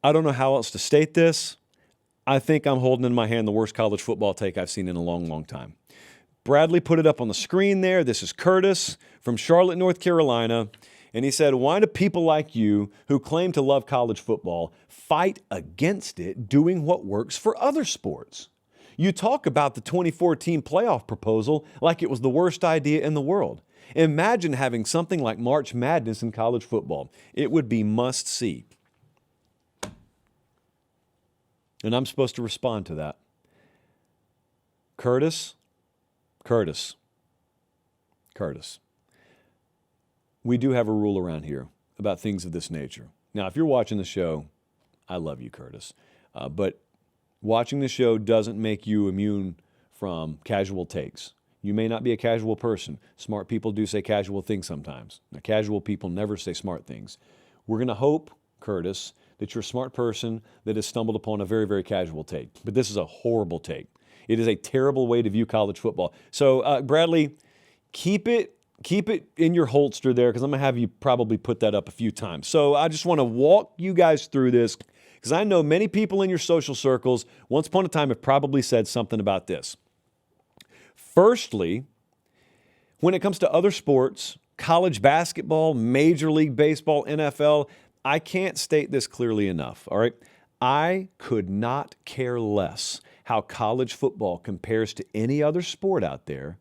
I don't know how else to state this. I think I'm holding in my hand the worst college football take I've seen in a long, long time. Bradley put it up on the screen there. This is Curtis from Charlotte, North Carolina. And he said, why do people like you who claim to love college football fight against it doing what works for other sports? You talk about the 2014 playoff proposal like it was the worst idea in the world. Imagine having something like March Madness in college football. It would be must see. And I'm supposed to respond to that. Curtis. We do have a rule around here about things of this nature. Now, if you're watching the show, I love you, Curtis. But watching the show doesn't make you immune from casual takes. You may not be a casual person. Smart people do say casual things sometimes. Now, casual people never say smart things. We're going to hope, Curtis, that you're a smart person that has stumbled upon a very, very casual take. But this is a horrible take. It is a terrible way to view college football. So, Bradley, keep it in your holster there because I'm going to have you probably put that up a few times. So I just want to walk you guys through this because I know many people in your social circles once upon a time have probably said something about this. Firstly, when it comes to other sports, college basketball, Major League Baseball, NFL, I can't state this clearly enough, all right? I could not care less how college football compares to any other sport out there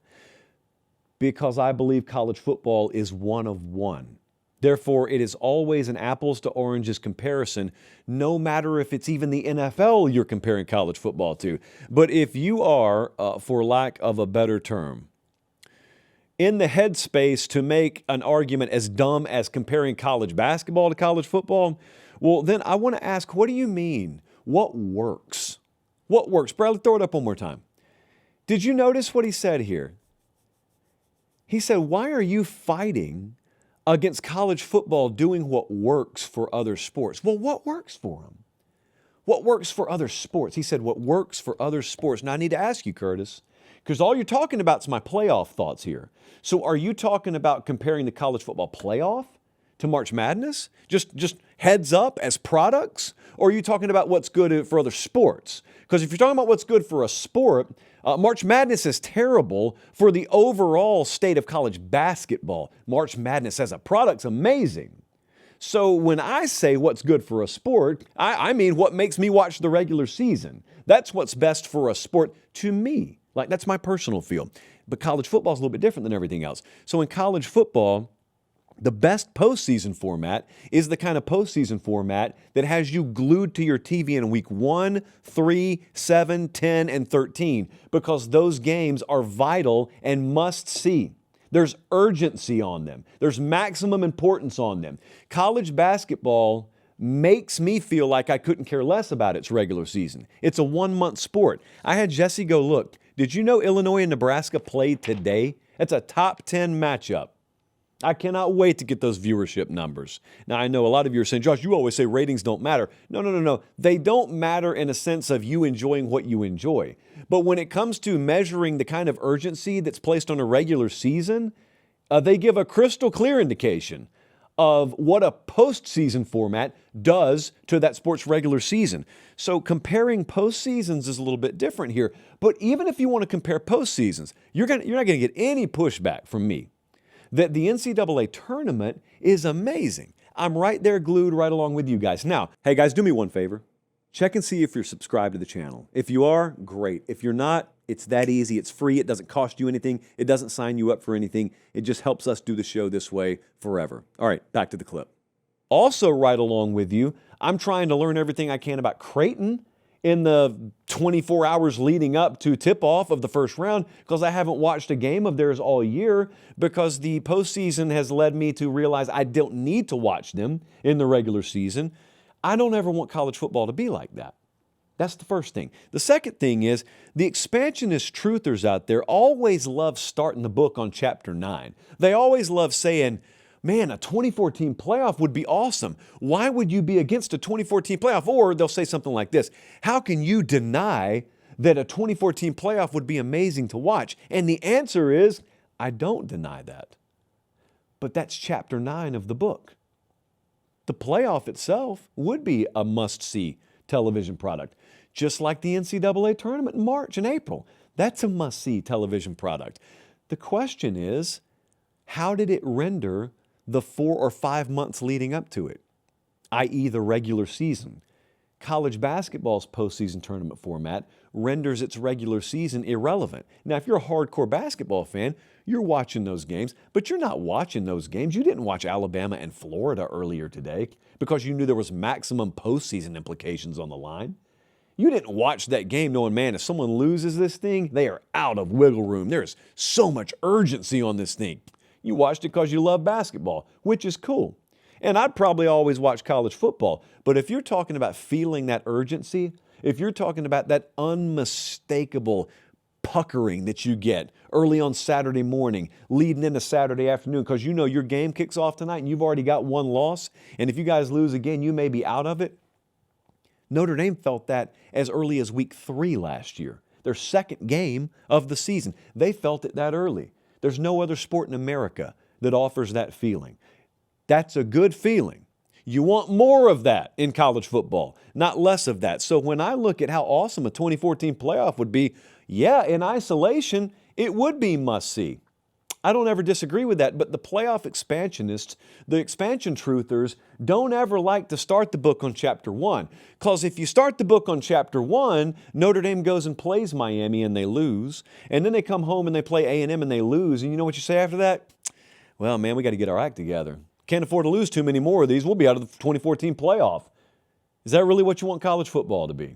because I believe college football is one of one. Therefore, it is always an apples to oranges comparison, no matter if it's even the NFL you're comparing college football to. But if you are, for lack of a better term, in the headspace to make an argument as dumb as comparing college basketball to college football, well, then I want to ask, what do you mean? What works? What works? Bradley, throw it up one more time. Did you notice what he said here? He said, why are you fighting against college football doing what works for other sports? Well, what works for them? What works for other sports? He said, what works for other sports? Now, I need to ask you, Curtis, because all you're talking about is my playoff thoughts here. So are you talking about comparing the college football playoff to March Madness? Just heads up as products? Or are you talking about what's good for other sports? Because if you're talking about what's good for a sport, March Madness is terrible for the overall state of college basketball. March Madness as a product's amazing. So when I say what's good for a sport, I mean what makes me watch the regular season. That's what's best for a sport to me. Like, that's my personal feel. But college football is a little bit different than everything else. So in college football, the best postseason format is the kind of postseason format that has you glued to your TV in week 1, 3, 7, 10, and 13 because those games are vital and must see. There's urgency on them. There's maximum importance on them. College basketball makes me feel like I couldn't care less about its regular season. It's a 1-month sport. I had Jesse go look. Did you know Illinois and Nebraska played today? It's a top 10 matchup. I cannot wait to get those viewership numbers. Now, I know a lot of you are saying, Josh, you always say ratings don't matter. No. They don't matter in a sense of you enjoying what you enjoy. But when it comes to measuring the kind of urgency that's placed on a regular season, they give a crystal clear indication of what a postseason format does to that sport's regular season. So comparing postseasons is a little bit different here. But even if you want to compare postseasons, you're not going to get any pushback from me that the NCAA tournament is amazing. I'm right there glued right along with you guys. Now, hey guys, do me one favor. Check and see if you're subscribed to the channel. If you are, great. If you're not, it's that easy. It's free. It doesn't cost you anything. It doesn't sign you up for anything. It just helps us do the show this way forever. All right, back to the clip. Also, right along with you, I'm trying to learn everything I can about Creighton in the 24 hours leading up to tip-off of the first round because I haven't watched a game of theirs all year because the postseason has led me to realize I don't need to watch them in the regular season. I don't ever want college football to be like that. That's the first thing. The second thing is the expansionist truthers out there always love starting the book on chapter 9. They always love saying, man, a 2014 playoff would be awesome. Why would you be against a 2014 playoff? Or they'll say something like this, how can you deny that a 2014 playoff would be amazing to watch? And the answer is, I don't deny that. But that's chapter 9 of the book. The playoff itself would be a must-see television product, just like the NCAA tournament in March and April. That's a must-see television product. The question is, how did it render the 4 or 5 months leading up to it, i.e. the regular season? College basketball's postseason tournament format renders its regular season irrelevant. Now, if you're a hardcore basketball fan, you're watching those games, but you're not watching those games. You didn't watch Alabama and Florida earlier today because you knew there was maximum postseason implications on the line. You didn't watch that game knowing, man, if someone loses this thing, they are out of wiggle room. There's so much urgency on this thing. You watched it because you love basketball, which is cool. And I'd probably always watch college football. But if you're talking about feeling that urgency, if you're talking about that unmistakable puckering that you get early on Saturday morning, leading into Saturday afternoon, because you know your game kicks off tonight and you've already got one loss, and if you guys lose again, you may be out of it. Notre Dame felt that as early as week 3 last year, their second game of the season. They felt it that early. There's no other sport in America that offers that feeling. That's a good feeling. You want more of that in college football, not less of that. So when I look at how awesome a 2014 playoff would be, yeah, in isolation, it would be must-see. I don't ever disagree with that, but the playoff expansionists, the expansion truthers, don't ever like to start the book on chapter 1. Because if you start the book on chapter 1, Notre Dame goes and plays Miami and they lose. And then they come home and they play A&M and they lose. And you know what you say after that? Well, man, we got to get our act together. Can't afford to lose too many more of these. We'll be out of the 2014 playoff. Is that really what you want college football to be?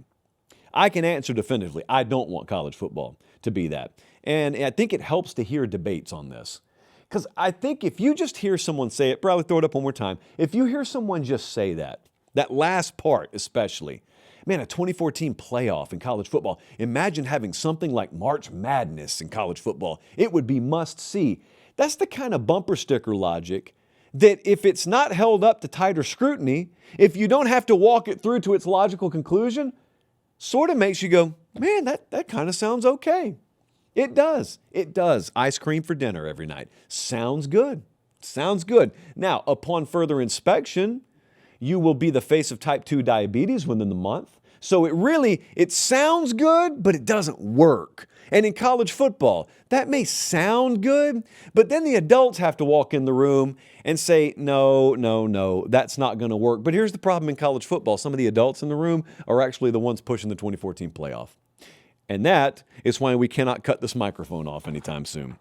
I can answer definitively. I don't want college football to be that. And I think it helps to hear debates on this. Because I think if you just hear someone say it, probably throw it up one more time. If you hear someone just say that last part especially, man, a 2014 playoff in college football, imagine having something like March Madness in college football. It would be must see. That's the kind of bumper sticker logic that if it's not held up to tighter scrutiny, if you don't have to walk it through to its logical conclusion, sort of makes you go, man, that kind of sounds okay. It does. It does. Ice cream for dinner every night. Sounds good. Sounds good. Now, upon further inspection, you will be the face of type 2 diabetes within the month. So it sounds good, but it doesn't work. And in college football, that may sound good, but then the adults have to walk in the room and say, no, that's not going to work. But here's the problem in college football. Some of the adults in the room are actually the ones pushing the 2014 playoff. And that is why we cannot cut this microphone off anytime soon.